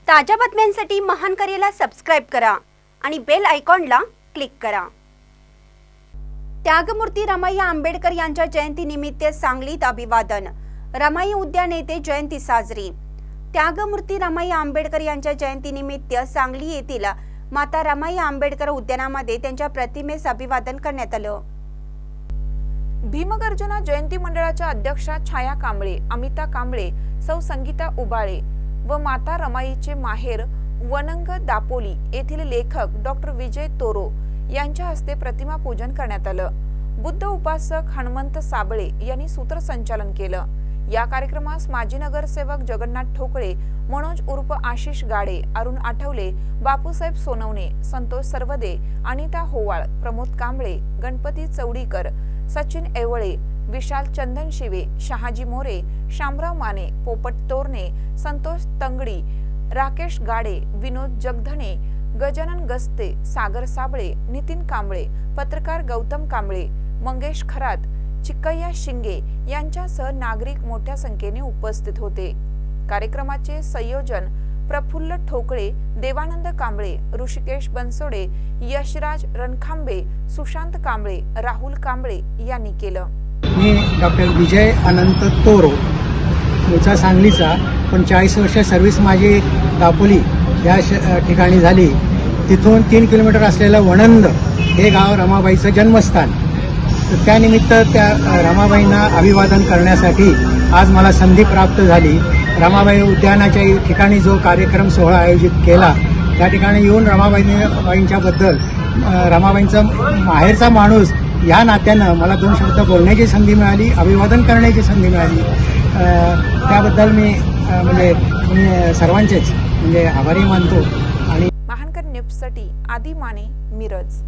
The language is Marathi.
ताज्या बातम्यांसाठी महानकरेला सबस्क्राइब करा आणि बेल आयकॉनला क्लिक करा। त्यागमूर्ती रमाई आंबेडकर यांच्या जयंतीनिमित्त सांगलीत अभिवादन। रमाई उद्यान येथे जयंती साजरी। त्यागमूर्ती रमाई आंबेडकर यांच्या जयंतीनिमित्त सांगली येथील माता रमाई आंबेडकर उद्यानामध्ये त्यांच्या प्रतिमेस अभिवादन करण्यात आलं। भीमगर्जना जयंती मंडळाच्या अध्यक्षा छाया कांबळे, अमिता कांबळे, सौ संगीता उबाळे व माता रमाईचे माहेर वनंग दापोली येथील लेखक डॉक्टर विजय तोरो यांच्या हस्ते प्रतिमा पूजन करण्यात आलं। बुद्ध उपासक हनुमंत साबळे यांनी सूत्रसंचालन केलं। या कार्यक्रमास माजी नगरसेवक जगन्नाथ ठोकळे, मनोज उर्फ आशिष गाडे, अरुण आठवले, बापूसाहेब सोनवणे, संतोष सर्वदे, अनिता होवाळ, प्रमोद कांबळे, गणपती चौडीकर, सचिन एवळे, विशाल चंदन शिवे, शहाजी मोरे, शामराव माने, पोपट तोरणे, संतोष तंगडी, राकेश गाडे, विनोद जगधणे, गजानन गस्ते, सागर साबळे, नितीन कांबळे, पत्रकार गौतम कांबळे, मंगेश खरात, चिक्कय्या शिंगे यांच्यासह नागरिक मोठ्या संख्येने उपस्थित होते। कार्यक्रमाचे संयोजन प्रफुल्ल ठोकळे, देवानंद कांबळे, ऋषिकेश बनसोडे, यशराज रणखांबे, सुशांत कांबळे, राहुल कांबळे यांनी केलं। मी डॉक्टर विजय अनंत तोरो, मूळचा सांगलीचा, पण 40 वर्ष सर्व्हिस माझी दापोली या ठिकाणी झाली। तिथून 3 किलोमीटर असलेलं वणंद हे गाव रमाबाईचं जन्मस्थान। तर त्यानिमित्त त्या रमाबाईंना अभिवादन करण्यासाठी आज मला संधी प्राप्त झाली। रमाबाई उद्यानाच्या ठिकाणी जो कार्यक्रम सोहळा आयोजित केला त्या ठिकाणी येऊन रमाबाईंच्याबद्दल, रमाबाईंचा माहेरचा माणूस या नात्यानं मला 2 शब्द बोलण्याची संधी मिळाली, अभिवादन करण्याची संधी मिळाली। त्याबद्दल मी सर्वांचेच आभारी मानतो। आणि महानकर न्यूजसाठी आदी माने, मिरज।